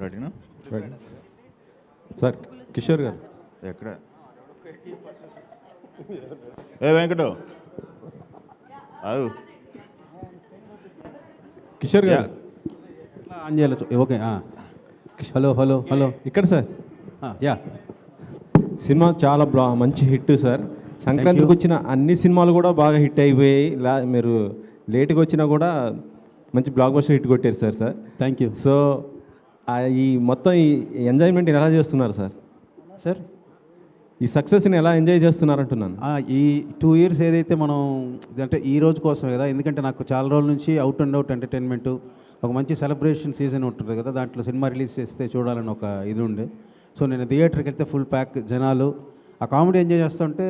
రెడీనా? సార్ కిషోర్ గారు ఎక్కడ? ఏ వెంకటు అవు కిషోర్ గారు ఆన్ చేయాలి. ఓకే. Hello hello hello. ఇక్కడ సార్ యా, సినిమా చాలా మంచి హిట్ సార్. సంక్రాంతికి వచ్చిన అన్ని సినిమాలు కూడా బాగా హిట్ అయిపోయాయి. మీరు లేట్గా వచ్చినా కూడా మంచి బ్లాక్ బస్టర్ హిట్ కొట్టారు సార్. Thank you. సో ఈ మొత్తం ఈ ఎంజాయ్మెంట్ ఎలా చేస్తున్నారు సార్? సార్ ఈ సక్సెస్ని ఎలా ఎంజాయ్ చేస్తున్నారు అంటున్నాను. ఈ 2 years ఏదైతే మనం అంటే ఈ రోజు కోసమే కదా, ఎందుకంటే నాకు చాలా రోజుల నుంచి అవుట్ అండ్ అవుట్ ఎంటర్టైన్మెంట్, ఒక మంచి సెలబ్రేషన్ సీజన్ ఉంటుంది కదా, దాంట్లో సినిమా రిలీజ్ చేస్తే చూడాలని ఒక ఇది ఉండే. సో నేను థియేటర్కి వెళ్తే ఫుల్ ప్యాక్ జనాలు ఆ కామెడీ ఎంజాయ్ చేస్తుంటే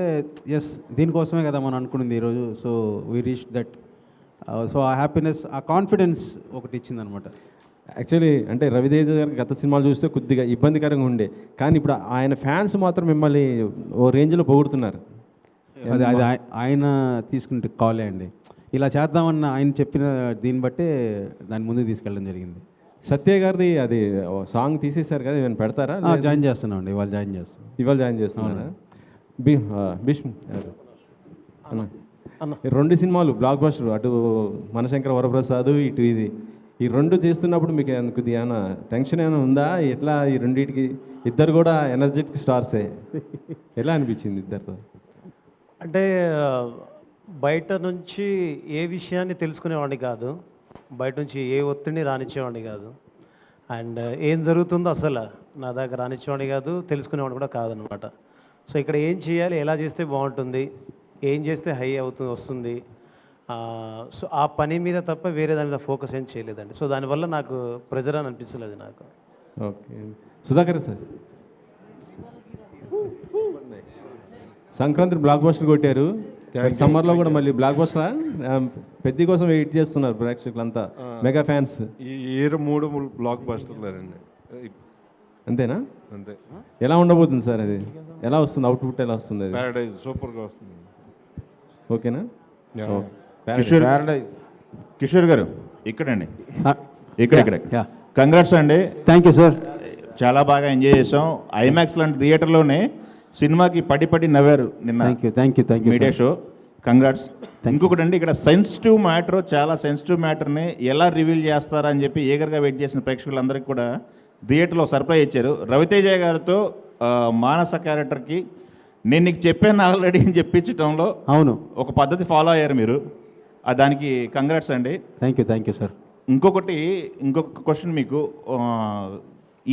ఎస్ దీనికోసమే కదా మనం అనుకున్నది ఈరోజు. So we reach that. So ఆ హ్యాపీనెస్, ఆ కాన్ఫిడెన్స్ ఒకటి ఇచ్చిందనమాట. యాక్చువల్లీ అంటే రవితేజ గారి గత సినిమాలు చూస్తే కొద్దిగా ఇబ్బందికరంగా ఉండే, కానీ ఇప్పుడు ఆయన ఫ్యాన్స్ మాత్రం మిమ్మల్ని ఓ రేంజ్లో పొగుడుతున్నారు. అది అది ఆయన తీసుకుంటే కాలే అండి. ఇలా చేద్దామన్న ఆయన చెప్పిన దీన్ని బట్టే దాని ముందుకు తీసుకెళ్ళడం జరిగింది. సత్య గారిది అది సాంగ్ తీసేశారు కదా, ఏమైనా పెడతారా? జాయిన్ చేస్తున్నాం అండి, ఇవాళ జాయిన్ చేస్తాం. ఇవాళ జాయిన్ చేస్తున్నారా? భీష్మ్ ఈ 2 సినిమాలు బ్లాక్ బస్టర్, అటు మనశంకర వరప్రసాద్, ఇటు ఇది, ఈ 2 చేస్తున్నప్పుడు మీకు కొద్దిగా ఏమైనా టెన్షన్ ఏమైనా ఉందా? ఎట్లా ఈ రెండింటికి ఇద్దరు కూడా ఎనర్జెటిక్ స్టార్సే, ఎలా అనిపించింది ఇద్దరితో? అంటే బయట నుంచి ఏ విషయాన్ని తెలుసుకునేవాడిని కాదు, బయట నుంచి ఏ ఒత్తిడిని రానిచ్చేవాడిని కాదు, అండ్ ఏం జరుగుతుందో అసలు నా దగ్గర రానిచ్చేవాడిని కాదు, తెలుసుకునేవాడిని కూడా కాదనమాట. సో ఇక్కడ ఏం చేయాలి, ఎలా చేస్తే బాగుంటుంది, ఏం చేస్తే హై వస్తుంది, సో ఆ పని మీద తప్ప వేరే దాని మీద ఫోకస్ ఏం చేయలేదండి. సో దానివల్ల నాకు ప్రెజర్ అని అనిపించలేదు నాకు. Okay. Sudhakar sir, Sankranti block buster కొట్టారు, సమ్మర్లో కూడా మళ్ళీ బ్లాక్ బస్టర్ పెద్ద కోసం వెయిట్ చేస్తున్నారు ప్రేక్షకులంతా, మెగా ఫ్యాన్స్. ఈ ఇయర్ 3 బ్లాక్ బస్టర్లేనండి. అంతేనా? అంతే. ఎలా ఉండబోతుంది సార్ అది? ఎలా వస్తుంది అవుట్పుట్, ఎలా వస్తుంది అది? ప్యారడైజ్ సూపర్గా వస్తుంది. ఓకేనా? కిషోర్ గారు ఇక్కడండి, ఇక్కడ కంగ్రాట్స్ అండి. Thank you sir. చాలా బాగా ఎంజాయ్ చేసాం. ఐమాక్స్ లాంటి థియేటర్లోనే సినిమాకి పడి నవ్వారు నిన్న. Thank you media show. Congrats. ఇంకొకటి అండి, ఇక్కడ సెన్సిటివ్ మ్యాటర్, చాలా సెన్సిటివ్ మ్యాటర్ని ఎలా రివీల్ చేస్తారా అని చెప్పి ఈగర్గా వెయిట్ చేసిన ప్రేక్షకులందరికీ కూడా థియేటర్లో సర్ప్రైజ్ ఇచ్చారు. రవితేజ గారితో మానస క్యారెక్టర్కి నేను నీకు చెప్పాను ఆల్రెడీ అని చెప్పించడంలో అవును ఒక పద్ధతి ఫాలో అయ్యారు మీరు. దానికి కంగ్రాట్స్ అండి. Thank you sir. ఇంకొక క్వశ్చన్ మీకు,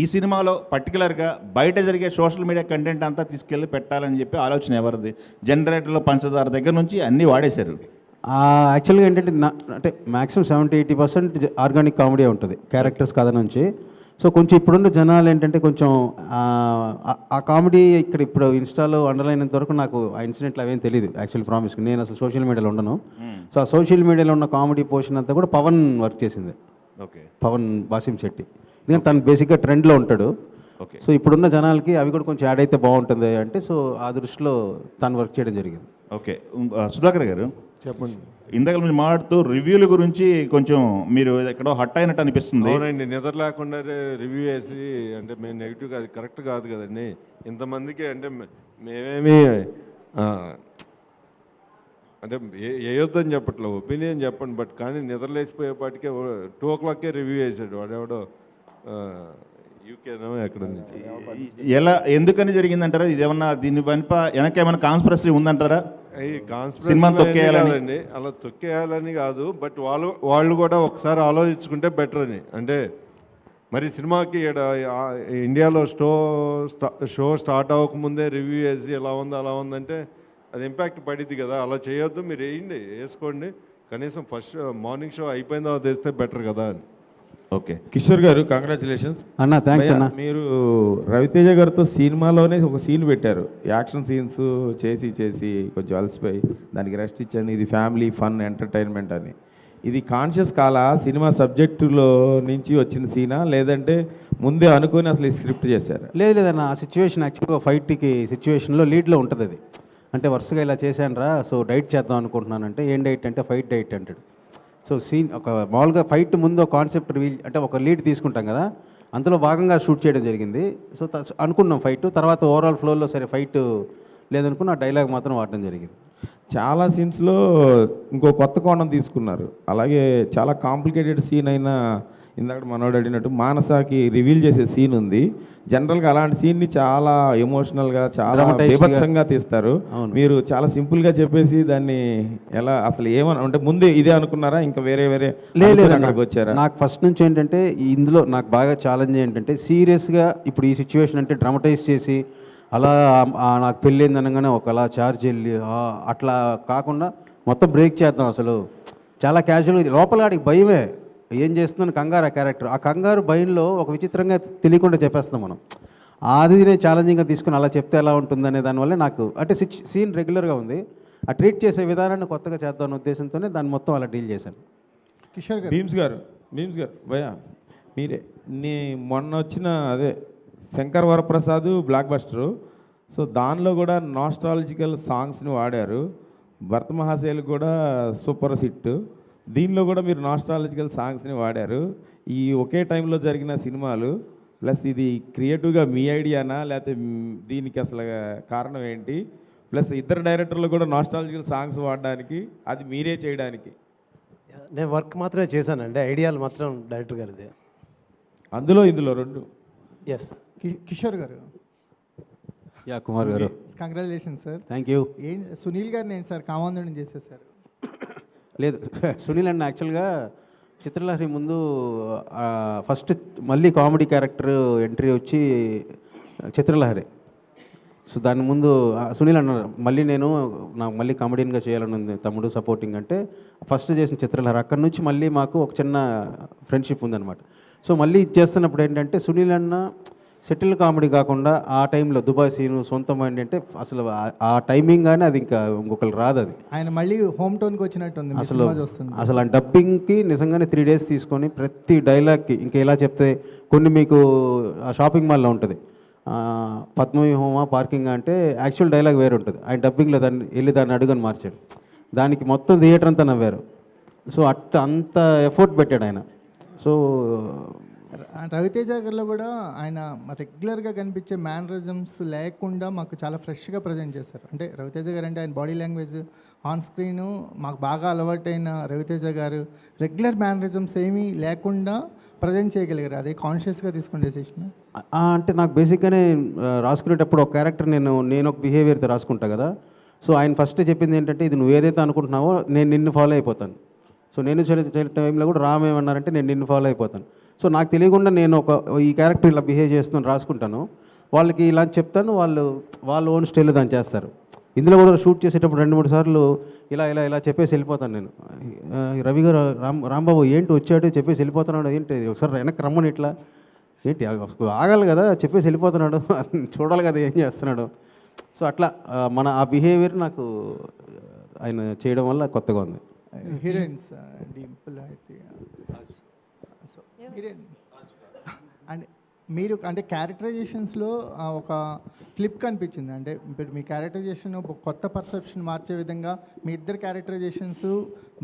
ఈ సినిమాలో పర్టికులర్గా బయట జరిగే సోషల్ మీడియా కంటెంట్ అంతా తీసుకెళ్ళి పెట్టాలని చెప్పి ఆలోచన ఎవరిది? జనరేటర్లో పంచదార దగ్గర నుంచి అన్నీ వాడేశారు. యాక్చువల్గా ఏంటంటే అంటే మ్యాక్సిమం 70-80% ఆర్గానిక్ కామెడీ ఉంటుంది క్యారెక్టర్స్ కథ నుంచి. సో కొంచెం ఇప్పుడున్న జనాలు ఏంటంటే కొంచెం ఆ కామెడీ ఇప్పుడు ఇన్స్టాలో అండర్లైనంత వరకు నాకు ఆ ఇన్సిడెంట్లు అవేం తెలియదు యాక్చువల్ ప్రామిస్. నేను అసలు సోషల్ మీడియాలో ఉండను. సో ఆ సోషల్ మీడియాలో ఉన్న కామెడీ పోర్షన్ అంతా కూడా పవన్ వర్క్ చేసింది. ఓకే. పవన్ బాసిం శెట్టి, ఎందుకంటే తను బేసిక్గా ట్రెండ్లో ఉంటాడు. ఓకే. సో ఇప్పుడున్న జనాలకి అవి కూడా కొంచెం యాడ్ అయితే బాగుంటుంది అంటే, సో ఆ దృష్టిలో తను వర్క్ చేయడం జరిగింది. ఓకే. సుధాకర్ గారు చెప్పండి. ఇందాక మీరు మాట్లాడుతూ రివ్యూల గురించి కొంచెం మీరు ఎక్కడో హట్ అయినట్టు అనిపిస్తుంది. అవునండి, నిద్ర లేకుండా రివ్యూ వేసి అంటే మేము నెగిటివ్గా, అది కరెక్ట్ కాదు కదండి. ఇంతమందికి అంటే మేమేమి అంటే వేయొద్దని చెప్పట్లేదు, ఒపీనియన్ చెప్పండి. బట్ కానీ నిద్రలేసిపోయేపాటికే 2 o'clock రివ్యూ వేసాడు వాడెవడో, యూకేనో ఎక్కడ నుంచి. ఎలా ఎందుకని జరిగిందంటారా? ఇది ఏమన్నా దీని వెనకేమైనా కాన్స్పిరసీ ఉందంటారా? ఈ కాన్స్పిరసీ కాదండి, అలా తొక్కేయాలని కాదు. బట్ వాళ్ళు కూడా ఒకసారి ఆలోచించుకుంటే బెటర్ అని. అంటే మరి సినిమాకి ఇండియాలో షో స్టార్ట్ అవ్వకముందే రివ్యూ వేసి ఎలా ఉంది అలా ఉందంటే అది ఇంపాక్ట్ పడిద్ది కదా. అలా చేయొద్దు, మీరు వేసుకోండి. కనీసం ఫస్ట్ మార్నింగ్ షో అయిపోయిన తర్వాత వేస్తే బెటర్ కదా అని. ఓకే. కిషోర్ గారు కంగ్రాచులేషన్స్ అన్న. థ్యాంక్స్ అన్న. మీరు రవితేజ గారితో సినిమాలోనే ఒక సీన్ పెట్టారు, యాక్షన్ సీన్స్ చేసి కొంచెం అలసిపోయి దానికి రెస్ట్ ఇచ్చాను, ఇది ఫ్యామిలీ ఫన్ ఎంటర్టైన్మెంట్ అని. ఇది కాన్షియస్ కాలా సినిమా సబ్జెక్టులో నుంచి వచ్చిన సీనా, లేదంటే ముందే అనుకుని అసలు ఈ స్క్రిప్ట్ చేశారు? లేదన్న, ఆ సిచ్యువేషన్ యాక్చువల్గా ఫైట్కి సిచ్యువేషన్లో లీడ్లో ఉంటుంది అది. అంటే వరుసగా ఇలా చేశాను సో డైట్ చేద్దాం అనుకుంటున్నానంటే, ఏం డైట్ అంటే ఫైట్ డైట్ అంటాడు. సో సీన్ ఒక మామూలుగా ఫైట్ ముందు ఒక కాన్సెప్ట్ రివీల్ అంటే ఒక లీడ్ తీసుకుంటాం కదా, అందులో భాగంగా షూట్ చేయడం జరిగింది. సో అనుకున్నాం ఫైట్, తర్వాత ఓవరాల్ ఫ్లోలో సరే ఫైట్ లేదనుకున్న ఆ డైలాగ్ మాత్రం వాడడం జరిగింది. చాలా సీన్స్లో ఇంకో కొత్త కోణం తీసుకున్నారు. అలాగే చాలా కాంప్లికేటెడ్ సీన్ అయినా ఇందాక మనోడు అడిగినట్టు మానసాకి రివీల్ చేసే సీన్ ఉంది. జనరల్గా అలాంటి సీన్ని చాలా ఎమోషనల్గా చాలా Dramatized గా. బీభత్సంగా తీస్తారు. అవును. మీరు చాలా సింపుల్గా చెప్పేసి దాన్ని ఎలా అసలు ఏమని అంటే ముందే ఇదే అనుకున్నారా, ఇంకా వేరే వేరే లేదు అనుకుని అక్కడికి వచ్చారా? నాకు ఫస్ట్ నుంచి ఏంటంటే ఇందులో నాకు బాగా ఛాలెంజ్ ఏంటంటే సీరియస్గా ఇప్పుడు ఈ సిచ్యువేషన్ అంటే డ్రామటైజ్ చేసి అలా నాకు పెళ్ళింది అనగానే ఒకలా చార్జ్ వెళ్ళి అట్లా కాకుండా మొత్తం బ్రేక్ చేద్దాం. అసలు చాలా క్యాజువల్గా లోపల ఆడికి భయమే, ఏం చేస్తున్నాను కంగారు ఆ క్యారెక్టర్, ఆ కంగారు భయంలో ఒక విచిత్రంగా తెలియకుండా చెప్పేస్తాం మనం. అది నేను ఛాలెంజింగ్గా తీసుకుని అలా చెప్తే ఎలా ఉంటుందనే దానివల్ల నాకు అంటే సీన్ రెగ్యులర్గా ఉంది, ఆ ట్రీట్ చేసే విధానాన్ని కొత్తగా చేద్దామనే ఉద్దేశంతోనే దాన్ని మొత్తం అలా డీల్ చేశాను. కిషోర్ గారు భీమ్స్ గారు భయ్యా మీరే మొన్న వచ్చిన అదే Shankar Varaprasad blockbuster, so దానిలో కూడా నాస్టాలజికల్ సాంగ్స్ని వాడారు. భరత మహాశైలు కూడా సూపర్ హిట్, దీనిలో కూడా మీరు నాస్టాలజికల్ సాంగ్స్ని వాడారు. ఈ ఒకే టైంలో జరిగిన సినిమాలు ప్లస్ ఇది క్రియేటివ్గా మీ ఐడియానా లేకపోతే దీనికి అసలు కారణం ఏంటి? ప్లస్ ఇద్దరు డైరెక్టర్లు కూడా నాస్టాలజికల్ సాంగ్స్ వాడడానికి అది మీరే చేయడానికి నేను వర్క్ మాత్రమే చేశానండి, ఐడియాలు మాత్రం డైరెక్టర్ గారిది. ఇందులో రెండు. ఎస్. కిషోర్ గారు యా కుమార్ గారు, congratulations sir. Thank you. Sunil గారిని ఏంటి సార్ కామాంధుడిని చేసేసారు? లేదు సునీల్ అన్న యాక్చువల్గా చిత్రలహరి ముందు ఫస్ట్ మళ్ళీ కామెడీ క్యారెక్టర్ ఎంట్రీ వచ్చి చిత్రలహరి. సో దాని ముందు సునీల్ అన్నారు మళ్ళీ నాకు మళ్ళీ కామెడీన్గా చేయాలని ఉంది తమ్ముడు సపోర్టింగ్ అంటే ఫస్ట్ చేసిన చిత్రలహరి. అక్కడి నుంచి మళ్ళీ మాకు ఒక చిన్న ఫ్రెండ్షిప్ ఉందన్నమాట. సో మళ్ళీ ఇది చేస్తున్నప్పుడు ఏంటంటే సునీల్ అన్న సెటిల్ కామెడీ కాకుండా ఆ టైంలో దుబాయ్ సీను సొంతం అంటే అసలు ఆ టైమింగ్ కానీ అది ఇంకా ఇంకొకరు రాదు. అది ఆయన మళ్ళీ హోమ్ టౌన్కి వచ్చినట్టుంది మీ సినిమా చూస్తుంది. అసలు ఆ డబ్బింగ్కి నిజంగానే 3 days తీసుకొని ప్రతి డైలాగ్కి ఇంకా ఎలా చెప్తే కొన్ని మీకు ఆ షాపింగ్ మాల్లో ఉంటుంది పద్మవ్యూహమా పార్కింగ్ అంటే యాక్చువల్ డైలాగ్ వేరే ఉంటుంది, ఆయన డబ్బింగ్లో దాన్ని అడుగుని మార్చాడు, దానికి మొత్తం థియేటర్ అంతా నవ్వారు. సో అంత ఎఫర్ట్ పెట్టాడు ఆయన. సో రవితేజ గారిలో కూడా ఆయన రెగ్యులర్గా కనిపించే మేనరిజమ్స్ లేకుండా మాకు చాలా ఫ్రెష్గా ప్రజెంట్ చేశారు. అంటే రవితేజ గారు అంటే ఆయన బాడీ లాంగ్వేజ్ ఆన్ స్క్రీను మాకు బాగా అలవాటైన రవితేజ గారు రెగ్యులర్ మేనరిజమ్స్ ఏమీ లేకుండా ప్రజెంట్ చేయగలిగారు. అదే కాన్షియస్గా తీసుకుని డెసిషన్. అంటే నాకు బేసిక్గానే రాసుకునేటప్పుడు ఒక క్యారెక్టర్ నేను ఒక బిహేవియర్తో రాసుకుంటా కదా. సో ఆయన ఫస్ట్ చెప్పింది ఏంటంటే ఇది నువ్వు ఏదైతే అనుకుంటున్నావో నేను నిన్ను ఫాలో అయిపోతాను. సో నేను చే టైంలో కూడా రామ్ ఏమన్నారంటే నేను నిన్ను ఫాలో అయిపోతాను. సో నాకు తెలియకుండా నేను ఈ క్యారెక్టర్ ఇలా బిహేవ్ చేస్తున్నాను రాసుకుంటాను, వాళ్ళకి ఇలా చెప్తాను, వాళ్ళ ఓన్ స్టైల్లో దాన్ని చేస్తారు. ఇందులో కూడా షూట్ చేసేటప్పుడు 2-3 సార్లు ఇలా చెప్పేసి వెళ్ళిపోతాను నేను. రవి గారు రాంబాబు ఏంటి వచ్చాడు చెప్పేసి వెళ్ళిపోతున్నాడు, ఏంటి ఒకసారి వెనక్కి రమ్మని ఇట్లా ఏంటి ఆగాలి కదా చెప్పేసి వెళ్ళిపోతున్నాడు చూడాలి కదా ఏం చేస్తున్నాడు. సో అట్లా ఆ బిహేవియర్ నాకు ఆయన చేయడం వల్ల కొత్తగా ఉంది. హీరోయిన్స్ డింపుల్ అయితే సో హీరోయిన్ అండ్ మీరు అంటే క్యారెక్టరైజేషన్స్లో ఒక ఫ్లిప్ కనిపించింది. అంటే ఇప్పుడు మీ క్యారెక్టరైజేషన్ ఒక కొత్త పర్సెప్షన్ మార్చే విధంగా మీ ఇద్దరు క్యారెక్టరైజేషన్స్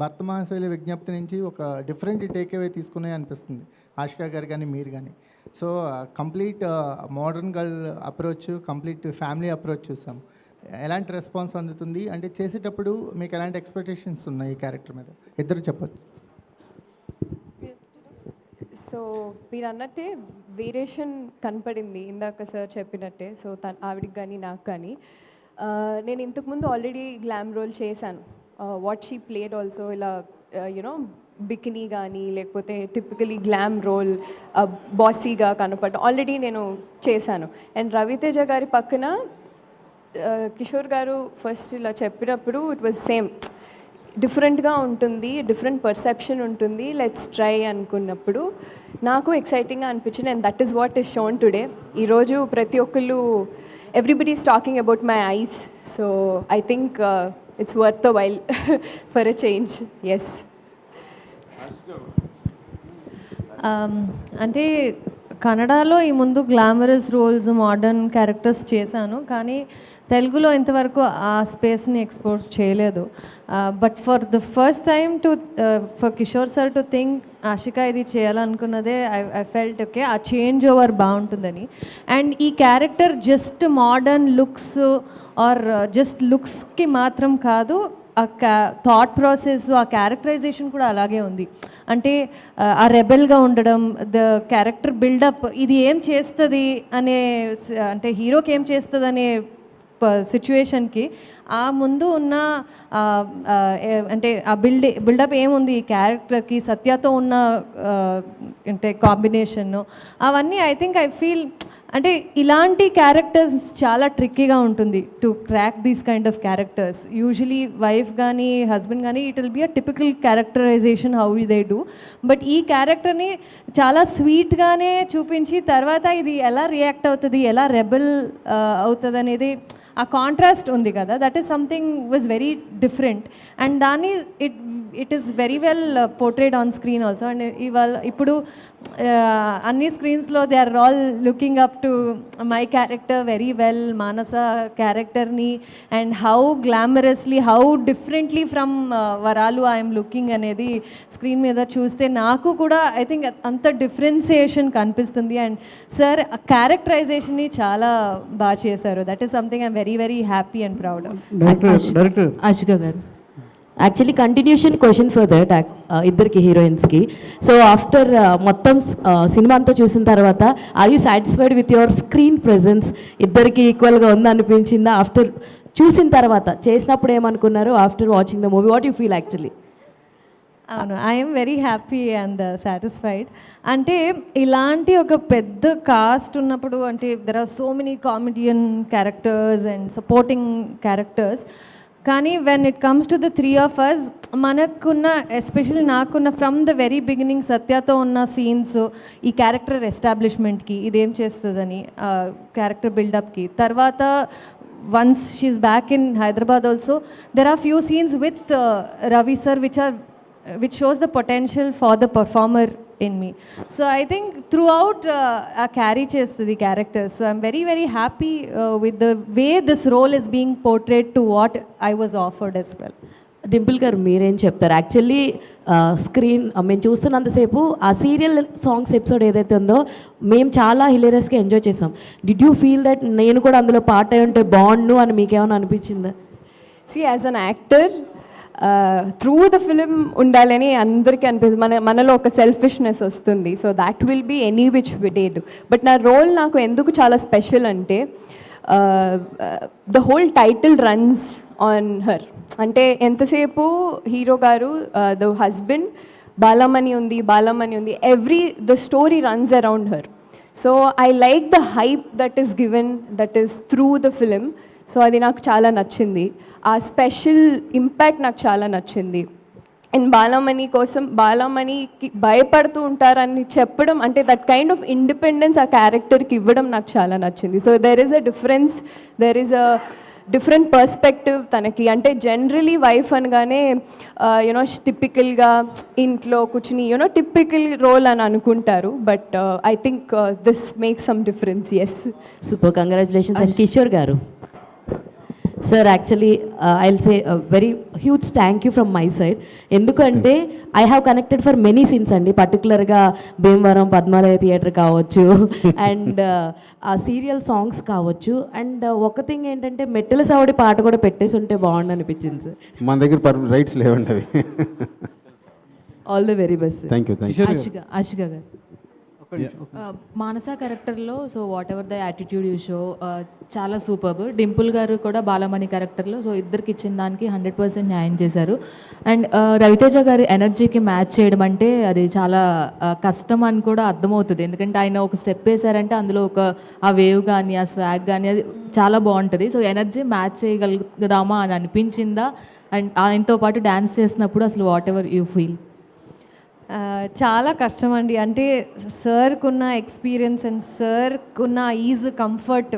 భర్త మహాశైలి విజ్ఞప్తి నుంచి ఒక డిఫరెంట్ టేక్ అవే తీసుకున్నాయి అనిపిస్తుంది, ఆషికా గారు కానీ మీరు కానీ. So complete modern girl approach, complete family approach చూసాం. ఎలాంటి రెస్పాన్స్ అందుతుంది అంటే చేసేటప్పుడు మీకు ఎలాంటి ఎక్స్పెక్టేషన్స్ ఉన్నాయి ఈ క్యారెక్టర్ మీద? ఇద్దరు చెప్పచ్చు. సో మీరు అన్నట్టే వేరియేషన్ కనపడింది ఇందాక సార్ చెప్పినట్టే. సో ఆవిడికి కానీ నాకు కానీ నేను ఇంతకుముందు ఆల్రెడీ గ్లామ్ రోల్ చేశాను. వాట్ షీ ప్లేడ్ ఆల్సో ఇలా యునో బికినీ కానీ లేకపోతే టిపికలీ గ్లామ్ రోల్ బాసీగా కనపడటం ఆల్రెడీ నేను చేశాను. అండ్ రవితేజ గారి పక్కన కిషోర్ గారు ఫస్ట్ ఇలా చెప్పినప్పుడు ఇట్ వాజ్ సేమ్, డిఫరెంట్గా ఉంటుంది, డిఫరెంట్ పర్సెప్షన్ ఉంటుంది, లెట్స్ ట్రై అనుకున్నప్పుడు నాకు ఎక్సైటింగ్గా అనిపించింది. And that is what is shown today. ఈరోజు ప్రతి ఒక్కళ్ళు everybody is talking about my eyes. So I think it's worth the while for a change. Yes. అంటే కన్నడలో ఈ ముందు గ్లామరస్ రోల్స్ మోడర్న్ క్యారెక్టర్స్ చేశాను, కానీ తెలుగులో ఇంతవరకు ఆ స్పేస్ని ఎక్స్పోజ్ చేయలేదు. But for the first time for Kishore sir to think Ashika ఇది చేయాలనుకున్నదే ఐ ఫెల్ట్ ఓకే, ఆ చేంజ్ ఓవర్ బాగుంటుందని. అండ్ ఈ character just modern looks or just లుక్స్కి మాత్రం కాదు, ఆ థాట్ ప్రాసెస్, ఆ క్యారెక్టరైజేషన్ కూడా అలాగే ఉంది. అంటే ఆ రెబెల్గా ఉండడం, ద క్యారెక్టర్ బిల్డప్, ఇది ఏం చేస్తుంది అనే, అంటే హీరోకి ఏం చేస్తుంది అనే సిచ్యువేషన్కి ఆ ముందు ఉన్న అంటే ఆ బిల్డప్ ఏముంది ఈ క్యారెక్టర్కి, సత్యతో ఉన్న అంటే కాంబినేషన్, అవన్నీ ఐ థింక్ ఐ ఫీల్ అంటే ఇలాంటి క్యారెక్టర్స్ చాలా ట్రిక్కీగా ఉంటుంది to crack these kind of characters. Usually wife కానీ హస్బెండ్ కానీ it will be a typical characterization how they do, but ఈ క్యారెక్టర్ని చాలా స్వీట్గానే చూపించి తర్వాత ఇది ఎలా రియాక్ట్ అవుతుంది, ఎలా రెబెల్ అవుతుంది అనేది ఆ కాంట్రాస్ట్ ఉంది కదా, that is something was very different. And దాన్ని it is very well portrayed on screen also. And ఇప్పుడు అన్ని స్క్రీన్స్లో they are all looking up to my character very well, Manasa క్యారెక్టర్ని, and how glamorously, how differently from Varalu I'm looking అనేది స్క్రీన్ మీద చూస్తే నాకు కూడా ఐ థింక్ అంత డిఫరెన్సియేషన్ కనిపిస్తుంది. అండ్ సార్ క్యారెక్టరైజేషన్ని చాలా బాగా చేశారు. That is something I'm very very happy and proud of. Director Ashika garu, actually continuation question for that ఇద్దరికి హీరోయిన్స్కి. సో ఆఫ్టర్ మొత్తం సినిమా అంతా చూసిన తర్వాత are you satisfied with your screen presence? ఇద్దరికి ఈక్వల్గా ఉందనిపించిందా ఆఫ్టర్ చూసిన తర్వాత? చేసినప్పుడు ఏమనుకున్నారు after watching the movie? What you feel actually? అవును, I'm very happy and satisfied. అంటే ఇలాంటి ఒక పెద్ద కాస్ట్ ఉన్నప్పుడు, అంటే there are so many comedian characters and supporting characters, కానీ when it comes to the three of us, మనకున్న especially నాకున్న ఫ్రమ్ ద వెరీ బిగినింగ్ సత్యతో ఉన్న సీన్స్, ఈ క్యారెక్టర్ ఎస్టాబ్లిష్మెంట్కి ఇదేం చేస్తుందని, క్యారెక్టర్ బిల్డప్కి, తర్వాత once she's back in Hyderabad also there are few scenes with Ravi sir which shows the potential for the performer in me. So I think throughout carry chestadi characters. So I'm very very happy with the way this role is being portrayed to what I was offered as well. Dimple గారు మీరేం చెప్తారు? Actually screen మేము చూస్తున్నంతసేపు ఆ serial songs episode ఏదైతే ఉందో మేము చాలా హిలేరియస్గా enjoy చేసాం. డిడ్ యూ ఫీల్ దట్ నేను కూడా అందులో పార్ట్ అయి ఉంటే బాగుండు అని మీకేమైనా అనిపించిందా? See, as an actor, through the film ఉండాలని అందరికీ అనిపిస్తుంది. మనలో ఒక సెల్ఫిష్నెస్ వస్తుంది. So that will be any which dead. But నా రోల్ నాకు ఎందుకు చాలా స్పెషల్ అంటే the whole title runs on her. అంటే ఎంతసేపు hero garu the husband Balamani ఉంది the story runs around her. So I like the hype that is given, that is through the film. So అది నాకు చాలా నచ్చింది. ఆ స్పెషల్ ఇంపాక్ట్ నాకు చాలా నచ్చింది. అండ్ బాలమణికి భయపడుతూ ఉంటారని చెప్పడం, అంటే దట్ కైండ్ ఆఫ్ ఇండిపెండెన్స్ ఆ క్యారెక్టర్కి ఇవ్వడం నాకు చాలా నచ్చింది. So there is a difference, there is a different perspective తనకి. అంటే జనరలీ వైఫ్ అనగానే యూనో టిపికల్గా ఇంట్లో కూర్చుని టిపికల్ రోల్ అని అనుకుంటారు. But I think this makes some difference. Yes, super, congratulations. And Kishore garu, sir actually I will say very huge thank you from my side. ఎందుకంటే I have connected for many scenes అండి, పర్టికులర్గా Bhimavaram Padmalaya theatre కావచ్చు, and ఆ serial songs కావచ్చు. And ఒక thing ఏంటంటే మెట్టెల సావడి పాట కూడా పెట్టేసి ఉంటే బాగుండు అనిపించింది సార్. మన దగ్గర రైట్స్ లేవండి అవి. All the very best. Thank you. Ashika గారు, మానస క్యారెక్టర్లో so what ever the attitude you show చాలా సూపర్బ్. డింపుల్ గారు కూడా బాలమణి క్యారెక్టర్లో సో ఇద్దరికి ఇచ్చిన దానికి 100% న్యాయం చేశారు. అండ్ రవితేజ గారి ఎనర్జీకి మ్యాచ్ చేయడం అంటే అది చాలా కష్టం అని కూడా అర్థమవుతుంది. ఎందుకంటే ఆయన ఒక స్టెప్ వేశారంటే అందులో ఆ వేవ్ కానీ ఆ స్వాగ్ కానీ అది చాలా బాగుంటుంది. సో ఎనర్జీ మ్యాచ్ చేయగలుగుదామా అని అనిపించిందా? అండ్ ఆయనతో పాటు డ్యాన్స్ చేసినప్పుడు అసలు వాట్ ఎవర్ యూ ఫీల్? చాలా కష్టం అండి. అంటే సార్కున్న ఎక్స్పీరియన్స్ అండ్ సార్కున్న ఈజ్ కంఫర్ట్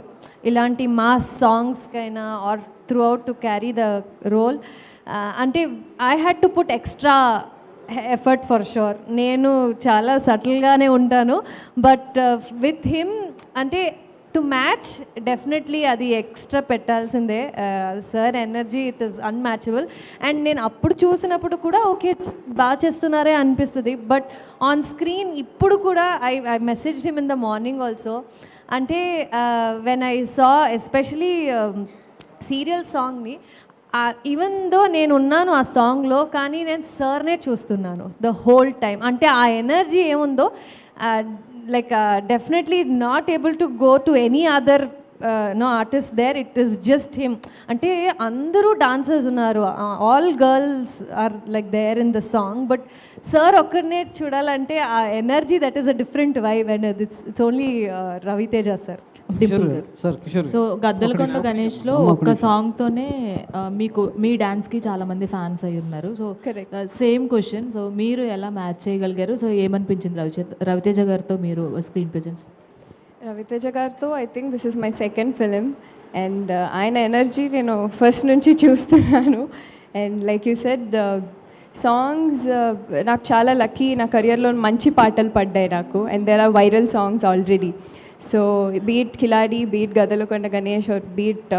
ఇలాంటి మాస్ సాంగ్స్కైనా or throughout to carry the role, అంటే I had to put extra effort for sure. నేను చాలా సటిల్గానే ఉంటాను, బట్ విత్ హిమ్ అంటే టు మ్యాచ్ డెఫినెట్లీ అది ఎక్స్ట్రా పెట్టాల్సిందే. Sir energy it is unmatchable. And నేను అప్పుడు చూసినప్పుడు కూడా ఓకే బాగా చేస్తున్నారే అనిపిస్తుంది, బట్ ఆన్ స్క్రీన్ ఇప్పుడు కూడా I message him in the morning also. అంటే when I saw especially serial సాంగ్ని, ఈవెన్ దో నేను ఉన్నాను ఆ సాంగ్లో, కానీ నేను సార్నే చూస్తున్నాను ద హోల్ టైం. అంటే ఆ ఎనర్జీ ఏముందో like definitely not able to go to any other no artist there, it is just him. అంటే అందరూ డాన్సర్స్ ఉన్నారు, all girls are like there in the song, but sir ఒక్కరినే చూడాలంటే ఆ energy that is a different vibe, and it's only Ravi Teja sir. So Gaddalakonda గణేష్లో ఒక్క సాంగ్తోనే మీకు మీ డాన్స్కి చాలా మంది ఫ్యాన్స్ అయి ఉన్నారు. సో సేమ్ క్వశ్చన్, సో మీరు ఎలా మ్యాచ్ చేయగలిగారు? సో ఏమనిపించింది రవితేజ గారితో మీరు స్క్రీన్ ప్రెజెన్స్? రవితేజ గారితో I think this is my second film, and ఆయన ఎనర్జీ నేను ఫస్ట్ నుంచి చూస్తున్నాను. And like you said songs నాకు చాలా లక్కీ, నా కెరియర్లో మంచి పాటలు పడ్డాయి నాకు, and there are viral songs already. So beat Khiladi, beat Gaddalakonda Ganesh, or beat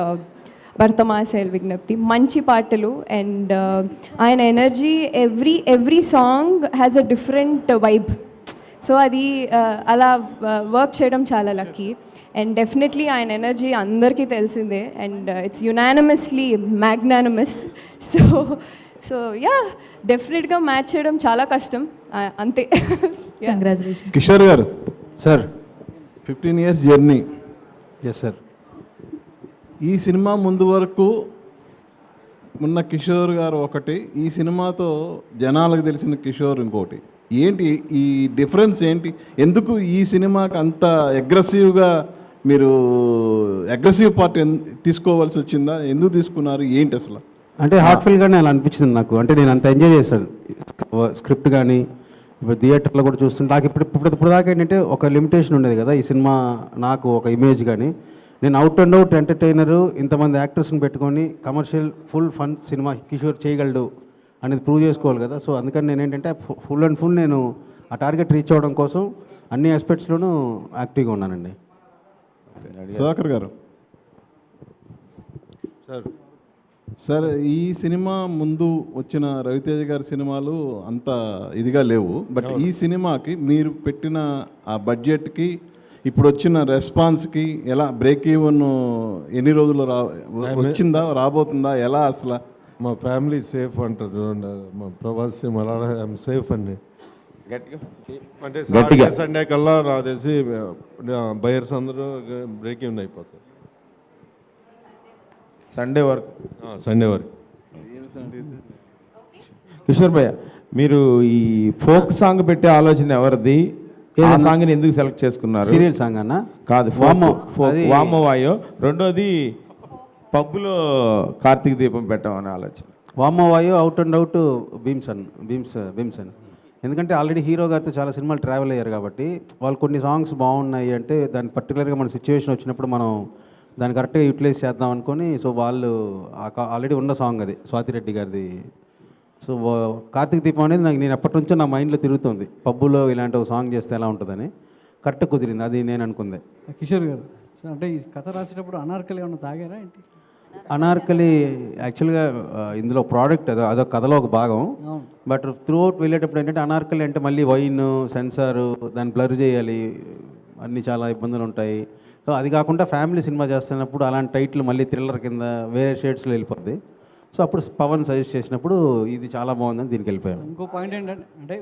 భర్తమాసేల్ విజ్ఞప్తి, మంచి పాటలు. అండ్ ఆయన energy every song has a different vibe. So అది అలా వర్క్ చేయడం చాలా లక్కీ. అండ్ డెఫినెట్లీ ఆయన ఎనర్జీ అందరికీ తెలిసిందే, and it's unanimously magnanimous. So yeah, డెఫినెట్గా మ్యాచ్ చేయడం చాలా కష్టం, అంతే. Congratulation. Kishore garu, sir 15 years journey. Yes sir. ఈ సినిమా ముందు వరకు ఉన్న కిషోర్ గారు ఒకటి, ఈ సినిమాతో జనాలకు తెలిసిన కిషోర్ ఇంకోటి. ఏంటి ఈ డిఫరెన్స్ ఏంటి? ఎందుకు ఈ సినిమాకి అంత అగ్రెసివ్గా మీరు అగ్రెసివ్ పార్ట్ తీసుకోవాల్సి వచ్చిందా? ఎందుకు తీసుకున్నారు? ఏంటి అసలు? అంటే హార్ట్ఫుల్గానే అలా అనిపించింది నాకు. అంటే నేను అంత ఎంజాయ్ చేశాను స్క్రిప్ట్ కానీ, ఇప్పుడు థియేటర్లో కూడా చూస్తుంటే నాకు ఇప్పుడు దాకా ఏంటంటే ఒక లిమిటేషన్ ఉండేది కదా ఈ సినిమా, నాకు ఒక ఇమేజ్ కానీ. నేను అవుట్ అండ్ అవుట్ ఎంటర్టైనరు, ఇంతమంది యాక్టర్స్ని పెట్టుకొని commercial full fun cinema Kishore చేయగలడు అనేది ప్రూవ్ చేసుకోవాలి కదా. సో అందుకని నేను ఏంటంటే ఫుల్ అండ్ ఫుల్ నేను ఆ టార్గెట్ రీచ్ అవ్వడం కోసం అన్ని ఆస్పెక్ట్స్లోనూ యాక్టివ్గా ఉన్నానండి. సుధాకర్ గారు సార్, ఈ సినిమా ముందు వచ్చిన రవితేజ గారి సినిమాలు అంత ఇదిగా లేవు, బట్ ఈ సినిమాకి మీరు పెట్టిన ఆ బడ్జెట్కి ఇప్పుడు వచ్చిన రెస్పాన్స్కి ఎలా బ్రేక్ ఈవెన్ ఎన్ని రోజులు వచ్చిందా, రాబోతుందా, ఎలా అసలు? మా ఫ్యామిలీ సేఫ్ అంటారు, మా ప్రభాస్ మళ్ళా సేఫ్ అండి. అంటే సండే కల్లా నాకు తెలిసి బయర్స్ అందరూ బ్రేక్ ఈవెన్ అయిపోతారు సండే వరకు. కిషోర్ భయ్య, మీరు ఈ ఫోక్ సాంగ్ పెట్టే ఆలోచన ఎవరిది? ఆ సాంగ్ని ఎందుకు సెలెక్ట్ చేసుకున్నారు? సీరియల్ సాంగ్ అన్న కాదు, వామోవాయో. రెండోది పబ్బులో కార్తీక దీపం పెట్టామనే ఆలోచన. వామోవాయో అవుట్ అండ్ అవుట్ భీమ్సన్. ఎందుకంటే ఆల్రెడీ హీరో గారితో చాలా సినిమాలు ట్రావెల్ అయ్యారు కాబట్టి వాళ్ళు కొన్ని సాంగ్స్ బాగున్నాయి అంటే దాని పర్టికులర్గా మన సిచ్యువేషన్ వచ్చినప్పుడు మనం దాన్ని కరెక్ట్గా యూటిలైజ్ చేద్దాం అనుకొని, సో వాళ్ళు ఆల్రెడీ ఉన్న సాంగ్ అది స్వాతిరెడ్డి గారిది. సో కార్తీక దీపం అనేది నేను ఎప్పటి నుంచో నా మైండ్లో తిరుగుతుంది, పబ్బులో ఇలాంటి ఒక సాంగ్ చేస్తే ఎలా ఉంటుందని. కరెక్ట్ కుదిరింది, అది నేను అనుకుంది. కిషోర్ గారు, అంటే ఈ కథ రాసేటప్పుడు అనార్కలి ఏమన్నా తాగారా ఏంటి? అనార్కలి యాక్చువల్గా ఇందులో ప్రోడక్ట్ అదో కథలో ఒక భాగం, బట్ త్రూ అవుట్ వెళ్ళేటప్పుడు ఏంటంటే అనార్కలి అంటే మళ్ళీ వైన్ సెన్సారు, దాన్ని బ్లర్ చేయాలి, అన్నీ చాలా ఇబ్బందులు ఉంటాయి. సో అది కాకుండా ఫ్యామిలీ సినిమా చేస్తున్నప్పుడు అలాంటి టైటిల్ మళ్ళీ థ్రిల్లర్ కింద వేరే షేడ్స్లో వెళ్ళిపోద్ది. సో అప్పుడు పవన్ సజెస్ట్ చేసినప్పుడు ఇది చాలా బాగుందని దీనికి వెళ్ళిపోయాను. ఇంకో పాయింట్ ఏంటంటే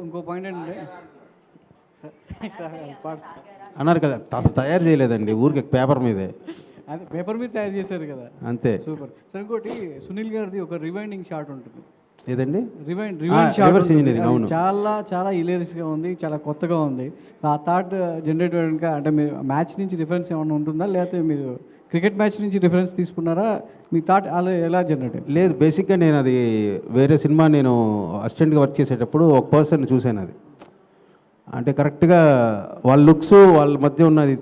అనార్కలి అసలు తయారు చేయలేదండి, ఊరికి పేపర్ మీదే. అదే పేపర్ మీద తయారు చేశారు కదా, అంతే. సూపర్. సరే, ఇంకోటి సునీల్ గారిది ఒక రివైండింగ్ షాట్ ఉంటుంది. ఏదండి? Rewind shot engineering. అవును, చాలా హిలేరియస్గా ఉంది, చాలా కొత్తగా ఉంది. ఆ థాట్ జనరేట్ అయ్యాక అంటే మీరు మ్యాచ్ నుంచి రిఫరెన్స్ ఏమైనా ఉంటుందా, లేకపోతే మీరు క్రికెట్ మ్యాచ్ నుంచి రిఫరెన్స్ తీసుకున్నారా? మీ థాట్ అలా ఎలా జనరేట్ అయ్యింది? లేదు, బేసిక్గా నేను అది వేరే సినిమా నేను అసిస్టెంట్గా వర్క్ చేసేటప్పుడు ఒక పర్సన్ చూశాను. అది అంటే కరెక్ట్గా వాళ్ళ లుక్స్ వాళ్ళ మధ్య ఉన్నది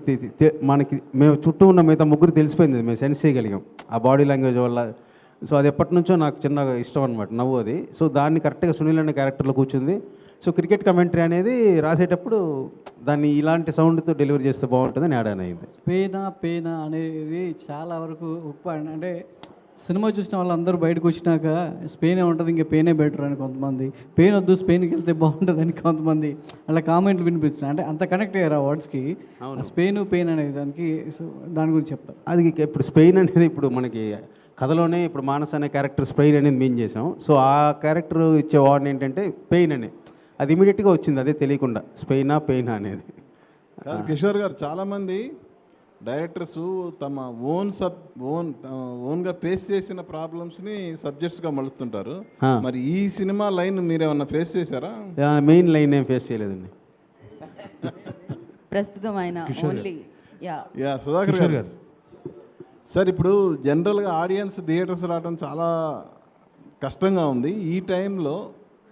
మనకి మేము చుట్టూ ఉన్న మిగతా ముగ్గురు తెలిసిపోయింది, మేము సెన్స్ చేయగలిగాం ఆ బాడీ లాంగ్వేజ్ వల్ల. సో అది ఎప్పటి నుంచో నాకు చిన్నగా ఇష్టం అనమాట, నవ్వు అది. సో దాన్ని కరెక్ట్గా సునీల్ అనే క్యారెక్టర్లో కూర్చుంది. సో క్రికెట్ కమెంటరీ అనేది రాసేటప్పుడు దాన్ని ఇలాంటి సౌండ్తో డెలివరీ చేస్తే బాగుంటుందని యాడ్ అయింది. పేనా అనేది చాలా వరకు అంటే సినిమా చూసిన వాళ్ళందరూ బయటకు వచ్చినాక స్పెయినే ఉంటుంది, ఇంకా పెయినే బెటర్ అని కొంతమంది, పెయిన్ వద్దు స్పెయిన్కి వెళ్తే బాగుంటుంది అని కొంతమంది అలా కామెంట్లు వినిపిస్తున్నాయి. అంటే అంత కనెక్ట్ అయ్యారు ఆ వర్డ్స్కి, స్పెయిన్ పెయిన్ అనేది దానికి. సో దాని గురించి చెప్తారు. అది ఇప్పుడు స్పెయిన్ అనేది ఇప్పుడు మనకి కథలోనే ఇప్పుడు మానస్ అనే క్యారెక్టర్ స్పెయిన్ అనేది మీన్ చేసాం. సో ఆ క్యారెక్టర్ ఇచ్చే వర్డ్ ఏంటంటే పెయిన్ అని, అది ఇమీడియట్గా వచ్చింది అదే తెలియకుండా, పెయినా అనేది. కిషోర్ గారు, చాలామంది డైరెక్టర్స్ తమ ఓన్గా ఫేస్ చేసిన ప్రాబ్లమ్స్ని సబ్జెక్ట్స్గా మలుస్తుంటారు. మరి ఈ సినిమా లైన్ మీరేమన్నా ఫేస్ చేశారా? మెయిన్ లైన్ ఏం ఫేస్ చేయలేదండి ప్రస్తుతం ఆయన ఓన్లీ సుధాకర్ గారు సార్, ఇప్పుడు జనరల్గా ఆడియన్స్ థియేటర్స్ రావడం చాలా కష్టంగా ఉంది. ఈ టైంలో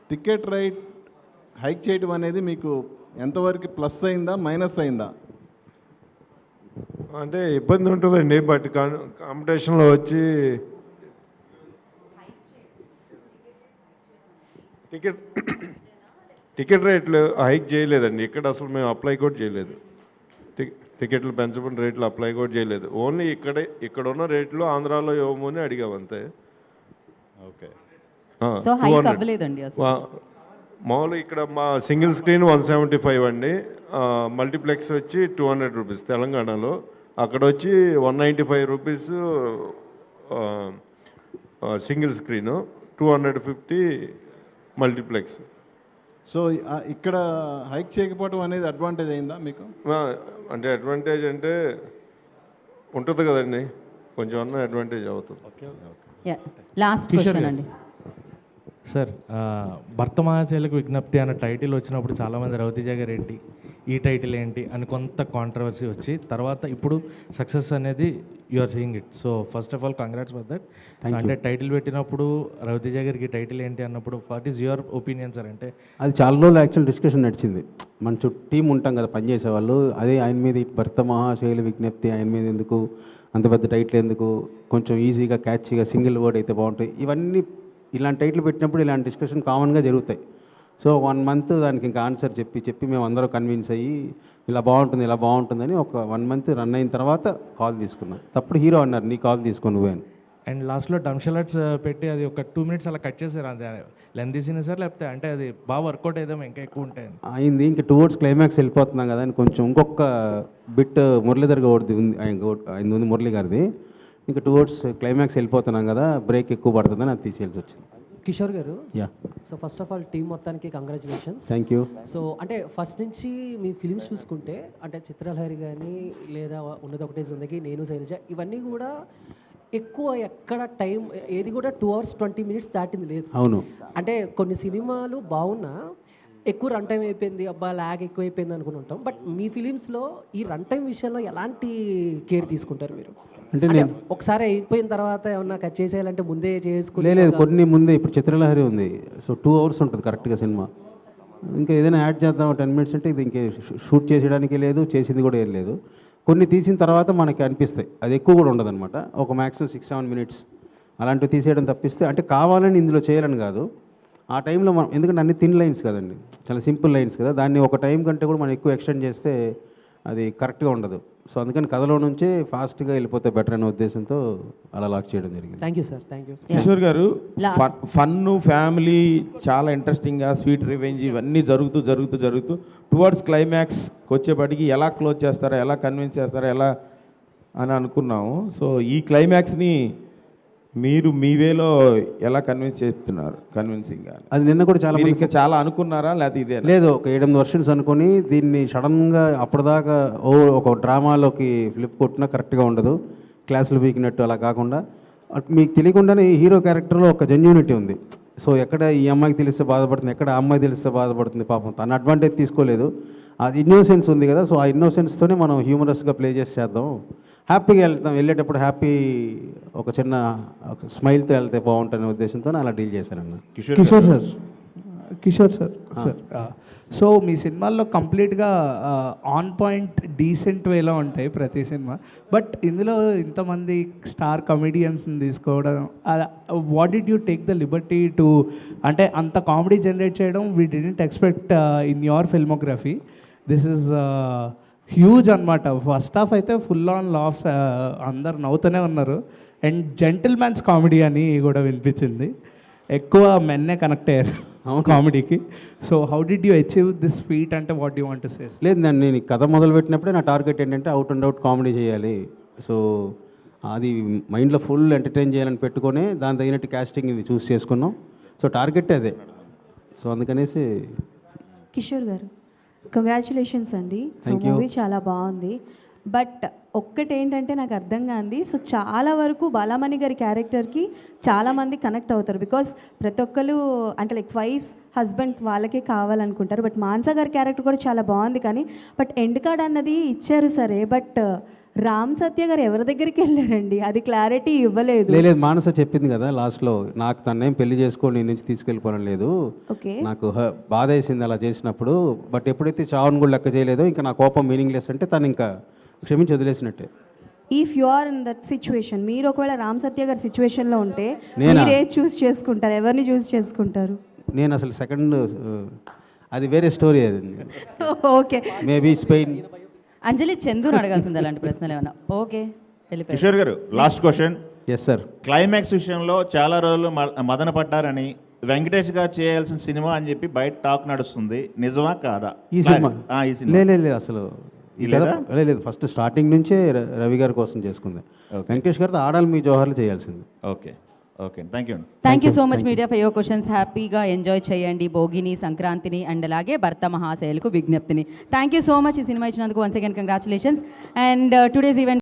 టికెట్ రేట్ హైక్ చేయడం అనేది మీకు ఎంతవరకు ప్లస్ అయిందా మైనస్ అయిందా? అంటే ఇబ్బంది ఉంటుందండి, బట్ కాంపిటీషన్లో వచ్చి టికెట్ రేట్లు హైక్ చేయలేదండి. ఇక్కడ అసలు మేము అప్లై కూడా చేయలేదు, టికెట్లు పెంచబడిన రేట్లు అప్లై కూడా చేయలేదు. ఓన్లీ ఇక్కడ ఉన్న రేట్లు ఆంధ్రాలో ఇవ్వమని అడిగాం అంతే. ఓకే, మామూలు ఇక్కడ మా సింగిల్ స్క్రీన్ 175 అండి, మల్టీప్లెక్స్ వచ్చి 200 రూపీస్ తెలంగాణలో, అక్కడ వచ్చి 195 rupees single screen, 250 multiplex. So ఇక్కడ హైక్ చేయకపోవడం అనేది అడ్వాంటేజ్ అయిందా మీకు? అంటే అడ్వాంటేజ్ అంటే ఉంటుంది కదండి, కొంచెం అన్న అడ్వాంటేజ్ అవుతుంది. లాస్ట్ క్వశ్చన్ అండి సార్. భర్త మహాశైలకు విజ్ఞప్తి అన్న టైటిల్ వచ్చినప్పుడు చాలామంది రవితేజ గారు ఏంటి, ఈ టైటిల్ ఏంటి అని కొంత కాంట్రవర్సీ వచ్చి తర్వాత ఇప్పుడు సక్సెస్ అనేది you are seeing it. So first of all congrats for that. అంటే టైటిల్ పెట్టినప్పుడు రవితేజ గారికి టైటిల్ ఏంటి అన్నప్పుడు what is your opinion sir? అంటే అది చాలా రోజులు యాక్చువల్ డిస్కషన్ నడిచింది. మన చుట్టూ టీం ఉంటాం కదా పనిచేసే వాళ్ళు, అదే ఆయన మీద భర్త మహాశైల విజ్ఞప్తి, ఆయన మీద ఎందుకు అంత పెద్ద టైటిల్ ఎందుకు, కొంచెం ఈజీగా క్యాచ్గా సింగిల్ వర్డ్ అయితే బాగుంటాయి. ఇవన్నీ ఇలాంటి టైటిల్ పెట్టినప్పుడు ఇలాంటి డిస్కషన్ కామన్గా జరుగుతాయి. సో 1 మంత్ దానికి ఇంకా ఆన్సర్ చెప్పి మేము అందరూ కన్విన్స్ అయ్యి ఇలా బాగుంటుందని ఒక 1 మంత్ రన్ అయిన తర్వాత కాల్ తీసుకున్నాం. తప్పుడు హీరో అన్నారు నీ కాల్ తీసుకొని నువ్వే అని. అండ్ లాస్ట్లో డంషలట్స్ పెట్టి అది ఒక 2 minutes అలా కట్ చేశారు, అది లెంత్ తీసిన సార్, లేకపోతే అంటే అది బాగా వర్కౌట్ అయితే ఇంకా ఎక్కువ ఉంటాయి అయింది. ఇంకా టువర్డ్స్ క్లైమాక్స్ వెళ్ళిపోతున్నాం కదా అని కొంచెం ఇంకొక బిట్ మురళీధర్ గౌడ్ది ఉంది, ఆయన ఉంది మురళీ గారిది, ఇంకా టువర్డ్స్ క్లైమాక్స్ వెళ్ళిపోతున్నాం కదా బ్రేక్ ఎక్కువ పడుతుందని అది తీసేయాల్సి వచ్చింది. కిషోర్ గారు, so first of all team మొత్తానికి కంగ్రాచులేషన్స్. Thank you. సో అంటే ఫస్ట్ నుంచి మీ ఫిలిమ్స్ చూసుకుంటే అంటే చిత్రలహరి కానీ లేదా ఉన్నది ఒకటే జిందగీ, నేను శైలజ, ఇవన్నీ కూడా ఎక్కువ ఎక్కడ టైం ఏది కూడా 2 hours 20 minutes దాటింది లేదు. అవును, అంటే కొన్ని సినిమాలు బాగున్నా ఎక్కువ రన్ టైం అయిపోయింది, అబ్బా ల్యాగ్ ఎక్కువ అయిపోయింది అనుకుని ఉంటాం. బట్ మీ ఫిలిమ్స్లో ఈ రన్ టైం విషయంలో ఎలాంటి కేర్ తీసుకుంటారు మీరు? అంటే నేను ఒకసారి అయిపోయిన తర్వాత ఏమన్నా కట్ చేసేయాలంటే ముందే చేసుకుని లేదు, కొన్ని ముందే. ఇప్పుడు చిత్రలహరి ఉంది, సో 2 hours ఉంటుంది కరెక్ట్గా సినిమా. ఇంకా ఏదైనా యాడ్ చేద్దాం 10 minutes అంటే ఇది ఇంకే షూట్ చేసేయడానికి లేదు, చేసింది కూడా ఏం లేదు. కొన్ని తీసిన తర్వాత మనకి అనిపిస్తాయి, అది ఎక్కువ కూడా ఉండదు అనమాట, ఒక మ్యాక్సిమం 6-7 minutes అలాంటివి తీసేయడం తప్పిస్తే. అంటే కావాలని ఇందులో చేయాలని కాదు, ఆ టైంలో మనం, ఎందుకంటే అన్ని థిన్ లైన్స్ కదండి, చాలా సింపుల్ లైన్స్ కదా, దాన్ని ఒక టైం కంటే కూడా మనం ఎక్కువ ఎక్స్టెండ్ చేస్తే అది కరెక్ట్గా ఉండదు. సో అందుకని కథలో నుంచే ఫాస్ట్గా వెళ్ళిపోతే బెటర్ అనే ఉద్దేశంతో అలా లాక్ చేయడం జరిగింది. Thank you sir, thank you. Kishore గారు, ఫన్ ఫ్యామిలీ చాలా ఇంట్రెస్టింగ్గా స్వీట్ రివెంజ్ ఇవన్నీ జరుగుతూ టువర్డ్స్ క్లైమాక్స్కి వచ్చేప్పటికి ఎలా క్లోజ్ చేస్తారా, ఎలా కన్విన్స్ చేస్తారా, ఎలా అని అనుకున్నాము. సో ఈ క్లైమాక్స్ని మీరు మీ వేలో ఎలా కన్విన్స్ చేస్తున్నారు? కన్విన్సింగ్ అది నిన్న కూడా చాలా ఇంకా చాలా అనుకున్నారా, లేదా ఇదే లేదు, ఒక 8-8 versions అనుకుని దీన్ని సడన్గా అప్పటిదాకా ఒక డ్రామాలోకి ఫ్లిప్ కొట్టినా కరెక్ట్గా ఉండదు, క్లాసులు వీకినట్టు అలా కాకుండా మీకు తెలియకుండానే ఈ హీరో క్యారెక్టర్లో ఒక జెన్యూనిటీ ఉంది. సో ఎక్కడ ఈ అమ్మాయికి తెలిస్తే బాధపడుతుంది, ఎక్కడ ఆ అమ్మాయి తెలిస్తే బాధపడుతుంది, పాపం తన అడ్వాంటేజ్ తీసుకోలేదు, అది ఇన్నోసెన్స్ ఉంది కదా. సో ఆ ఇన్నోసెన్స్తోనే మనం హ్యూమరస్గా ప్లే చేద్దాం, హ్యాపీగా వెళ్తాం, వెళ్ళేటప్పుడు హ్యాపీ ఒక చిన్న స్మైల్తో వెళ్తే బాగుంటుందనే ఉద్దేశంతో అలా డీల్ చేశానన్న. Kishore sir, Kishore sir so మీ సినిమాల్లో కంప్లీట్గా ఆన్ పాయింట్ డీసెంట్ వేలో ఉంటాయి ప్రతి సినిమా, బట్ ఇందులో ఇంతమంది స్టార్ కమెడియన్స్ని తీసుకోవడం, what did you take the Liberty to, అంటే అంత కామెడీ జనరేట్ చేయడం we didn't expect in your filmography. This is huge అనమాట. ఫస్ట్ హాఫ్ అయితే ఫుల్ ఆన్ లాఫ్స్, అందరు నవ్వుతూనే ఉన్నారు. అండ్ జెంటిల్ మ్యాన్స్ కామెడీ అని కూడా వినిపించింది. ఎక్కువ మెన్నే కనెక్ట్ అయ్యారు కామెడీకి. So how did you achieve this feat, అంటే what you want to say? లేదు, నేను ఈ కథ మొదలుపెట్టినప్పుడే నా టార్గెట్ ఏంటంటే అవుట్ అండ్ అవుట్ కామెడీ చేయాలి. సో అది మైండ్లో ఫుల్ ఎంటర్టైన్ చేయాలని పెట్టుకొని దాని తగినట్టు కాస్టింగ్ ఇది చూస్ చేసుకున్నాం. సో టార్గెట్ అదే. సో అందుకనేసి కిషోర్ గారు కంగ్రాచులేషన్స్ అండి. సో మూవీ చాలా బాగుంది. బట్ ఒక్కటేంటంటే నాకు అర్థం కాంది, సో చాలా వరకు బాలామణి గారి క్యారెక్టర్కి చాలామంది కనెక్ట్ అవుతారు. బికాస్ ప్రతి ఒక్కరు అంటే లైక్ వైఫ్స్ హస్బెండ్ వాళ్ళకే కావాలనుకుంటారు. బట్ మాన్సా గారి క్యారెక్టర్ కూడా చాలా బాగుంది. కానీ బట్ ఎండ్ కార్డ్ అన్నది ఇచ్చారు సరే, బట్ రామ్ సత్య గారు ఎవరి దగ్గరికి వెళ్ళారండి, అది క్లారిటీ ఇవ్వలేదు. లేదు, మానస చెప్పింది కదా లాస్ట్లో, నాకు తన్నేం పెళ్లి చేసుకొని నీ నుంచి తీసుకెళ్ళిపోవడం లేదు, ఓకే నాకు బాధ వేసింది అలా చేసినప్పుడు. బట్ ఎప్పుడైతే చావును కూడా లెక్క చేయలేదో ఇంకా నా కోపం మీనింగ్లెస్ అంటే తను ఇంకా క్షమించి వదిలేసినట్టే. If you are in that situation, మీరు ఒకవేళ రామ్ సత్య గారి సిచ్యువేషన్లో ఉంటే నేనా? మీరు ఏది చూస్ చేసుకుంటారు, ఎవరిని చూస్ చేసుకుంటారు? నేను అసలు సెకండ్, అది వేరే స్టోరీ. అది ఓకే, మేబీ స్పెయిన్. అంజలి చందూని అడగాల్సింది అలాంటి ప్రశ్నలు ఏమన్నా. ఓకే వెళ్ళిపోయి. Kishore garu last question. Yes sir. Climax విషయంలో చాలా రోజులు మదన పడ్డారని, వెంకటేష్ గారు చేయాల్సిన సినిమా అని చెప్పి బయట టాక్ నడుస్తుంది, నిజమా కాదా? ఈ సినిమా ఈ సినిమా లేదు అసలు లేదు. ఫస్ట్ స్టార్టింగ్ నుంచే రవి గారి కోసం చేసుకుంది. వెంకటేష్ గారితో ఆడాలి మీ జోహార్లు చేయాల్సింది. Okay okay, thank you. Thank you so much media for your questions. హ్యాపీగా ఎంజాయ్ చేయండి భోగిని, సంక్రాంతిని, అండ్ అలాగే భర్త మహాశయులకు విజ్ఞప్తిని. థ్యాంక్ యూ సో మచ్ ఈ సినిమా ఇచ్చినందుకు. Once again congratulations. And today's event